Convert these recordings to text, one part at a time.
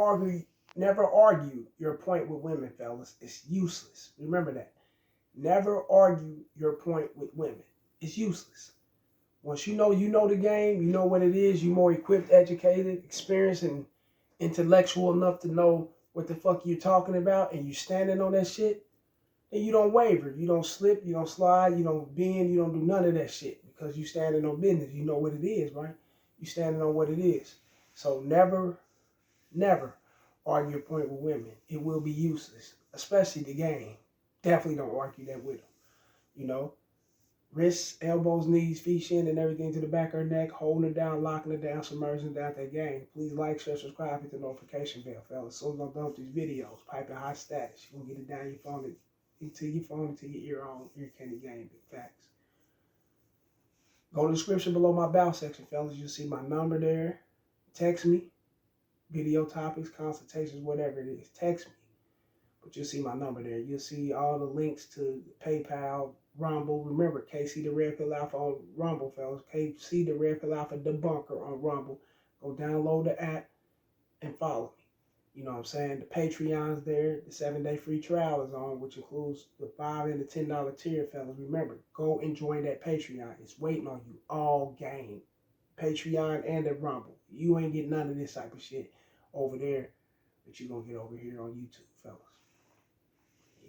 argue your point with women, fellas. It's useless. Remember that. Never argue your point with women. It's useless. Once you know the game, you know what it is, you're more equipped, educated, experienced, and intellectual enough to know what the fuck you're talking about, and you standing on that shit, then you don't waver. You don't slip, you don't slide, you don't bend, you don't do none of that shit because you standing on business. You know what it is, right? You standing on what it is. So never argue your point with women. It will be useless, especially the game. Definitely don't argue that with them. You know, wrists, elbows, knees, feet, shin, and everything to the back of her neck, holding her down, locking her down, submerging her down that game. Please like, share, subscribe, hit the notification bell, fellas. As soon as I'm done with these videos, piping high status. You can get it down your phone, into your ear on ear candy game. Big facts. Go to the description below my about section, fellas. You'll see my number there. Text me. Video topics, consultations, whatever it is. Text me. But you'll see my number there. You'll see all the links to PayPal, Rumble. Remember, KC the Red Pill Alpha on Rumble, fellas. KC the Red Pill Alpha Debunker on Rumble. Go download the app and follow me. You know what I'm saying? The Patreon's there. The 7-day free trial is on, which includes the $5 and the $10 tier, fellas. Remember, go and join that Patreon. It's waiting on you all game. Patreon and the Rumble. You ain't getting none of this type of shit over there that you're going to get over here on YouTube, fellas.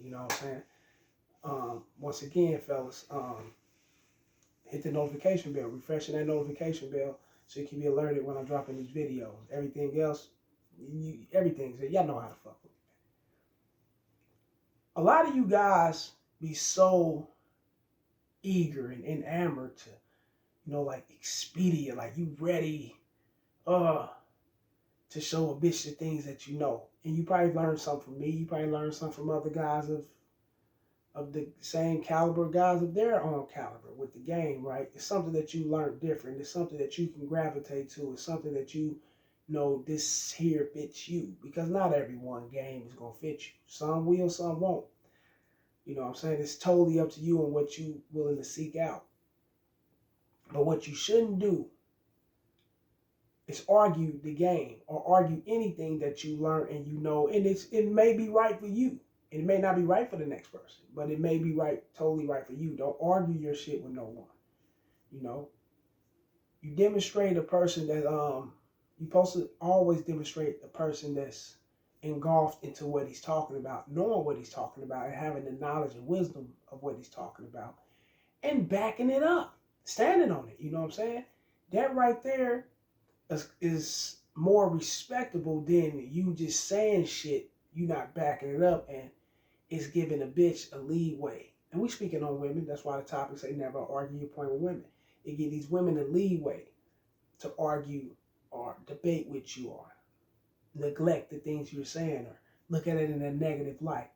You know what I'm saying? Once again, fellas, hit the notification bell, refreshing that notification bell so you can be alerted when I'm dropping these videos. Everything else, y'all know how to fuck with me. A lot of you guys be so eager and enamored to, like Expedia, like you ready to show a bitch the things that you know. And you probably learned something from me. You probably learned something from other guys of the same caliber, guys of their own caliber with the game, right? It's something that you learned different. It's something that you can gravitate to. It's something that you know this here fits you. Because not everyone game is going to fit you. Some will, some won't. You know what I'm saying? It's totally up to you and what you willing to seek out. But what you shouldn't do is argue the game or argue anything that you learn and you know, and it may be right for you. It may not be right for the next person, but it may be right, totally right for you. Don't argue your shit with no one. You know, you demonstrate a person that you're supposed to always demonstrate a person that's engulfed into what he's talking about, knowing what he's talking about, and having the knowledge and wisdom of what he's talking about, and backing it up, standing on it. You know what I'm saying? That right there is more respectable than you just saying shit, you not backing it up, and it's giving a bitch a leeway. And we speaking on women. That's why the topic say never argue your point with women. It gives these women a leeway to argue or debate with you or neglect the things you're saying or look at it in a negative light.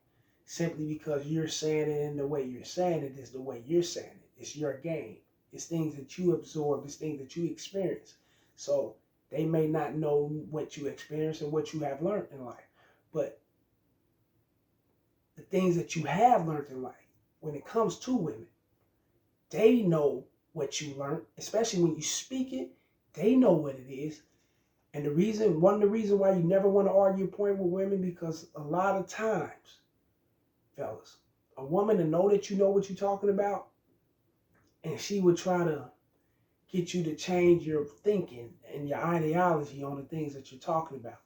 Simply because you're saying it in the way you're saying it is the way you're saying it. It's your game. It's things that you absorb. It's things that you experience. So they may not know what you experience and what you have learned in life. But the things that you have learned in life, when it comes to women, they know what you learned, especially when you speak it, they know what it is. And one of the reasons why you never want to argue a point with women, because a lot of times, fellas, a woman to know that you know what you're talking about, and she would try to get you to change your thinking and your ideology on the things that you're talking about.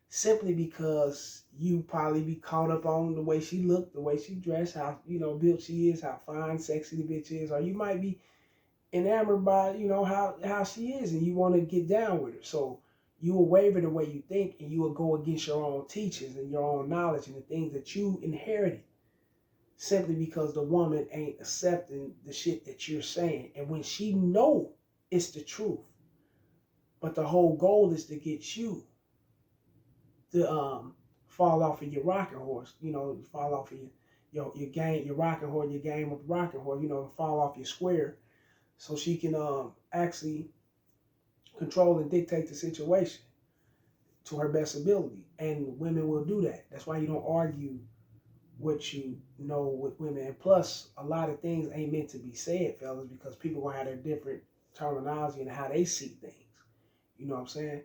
Simply because you probably be caught up on the way she looked, the way she dressed, how, built she is, how fine, sexy the bitch is, or you might be enamored by, how she is and you want to get down with her. So you will waver the way you think and you will go against your own teachings and your own knowledge and the things that you inherited simply because the woman ain't accepting the shit that you're saying. And when she know it's the truth, but the whole goal is to get you to fall off of your rocking horse, fall off of your game, your rocking horse, your game of rocking horse, fall off your square, so she can actually control and dictate the situation to her best ability. And women will do that. That's why you don't argue what you know with women. And plus, a lot of things ain't meant to be said, fellas, because people gonna have their different terminology and how they see things. You know what I'm saying?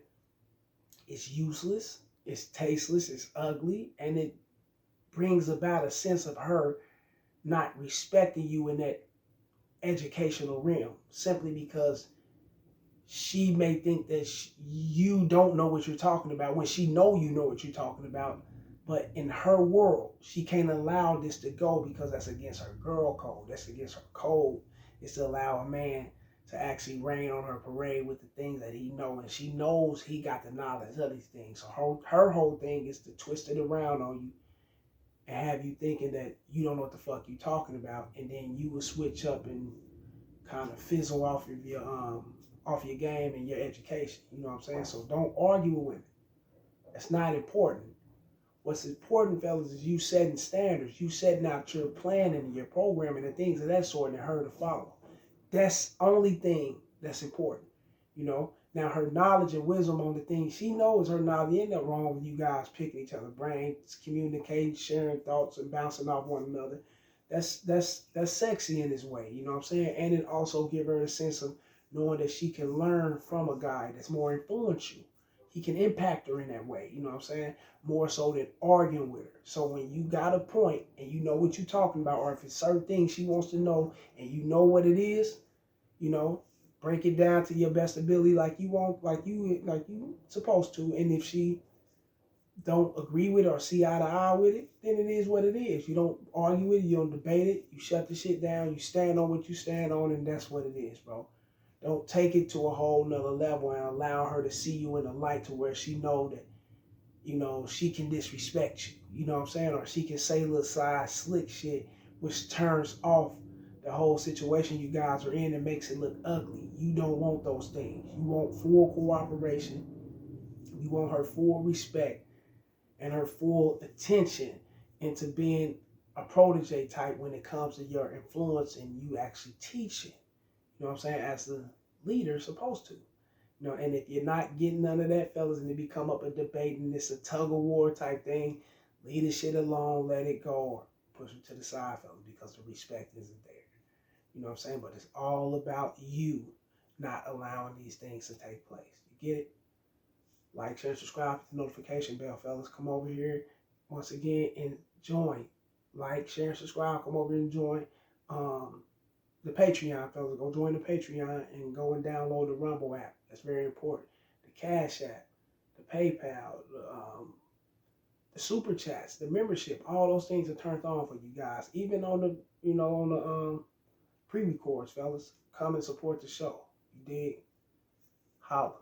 It's useless. It's tasteless, it's ugly, and it brings about a sense of her not respecting you in that educational realm simply because she may think that you don't know what you're talking about when she know you know what you're talking about. But in her world, she can't allow this to go because that's against her girl code. That's against her code. It's to allow a man to actually rain on her parade with the things that he knows. And she knows he got the knowledge of these things. So her whole thing is to twist it around on you and have you thinking that you don't know what the fuck you talking about. And then you will switch up and kind of fizzle off of off your game and your education. You know what I'm saying? So don't argue with women. That's not important. What's important, fellas, is you setting standards. You setting out your plan and your program and the things of that sort and her to follow. That's the only thing that's important. You know? Now her knowledge and wisdom on the things she knows her knowledge. Ain't nothing wrong with you guys picking each other's brains, communicating, sharing thoughts and bouncing off one another. That's sexy in its way, you know what I'm saying? And it also give her a sense of knowing that she can learn from a guy that's more influential. He can impact her in that way, you know what I'm saying? More so than arguing with her. So when you got a point and you know what you're talking about, or if it's certain things she wants to know and you know what it is, you know, break it down to your best ability like you want, like you supposed to. And if she don't agree with it or see eye to eye with it, then it is what it is. You don't argue with it, you don't debate it, you shut the shit down, you stand on what you stand on, and that's what it is, bro. Don't take it to a whole nother level and allow her to see you in a light to where she know that, you know, she can disrespect you. You know what I'm saying? Or she can say little side slick shit, which turns off the whole situation you guys are in and makes it look ugly. You don't want those things. You want full cooperation. You want her full respect and her full attention into being a protege type when it comes to your influence and you actually teaching. You know what I'm saying? As the leader supposed to. You know, and if you're not getting none of that, fellas, and it become up a debate and it's a tug of war type thing, leave the shit alone, let it go, or push it to the side, fellas, because the respect isn't there. You know what I'm saying? But it's all about you not allowing these things to take place. You get it? Like, share, subscribe, hit the notification bell, fellas. Come over here once again and join. Like, share, subscribe. Come over and join the Patreon, fellas. Go join the Patreon and go and download the Rumble app. That's very important. The Cash App, the PayPal, the Super Chats, the membership. All those things are turned on for you guys. Even on the, on the pre-records, fellas. Come and support the show. You dig? Holla.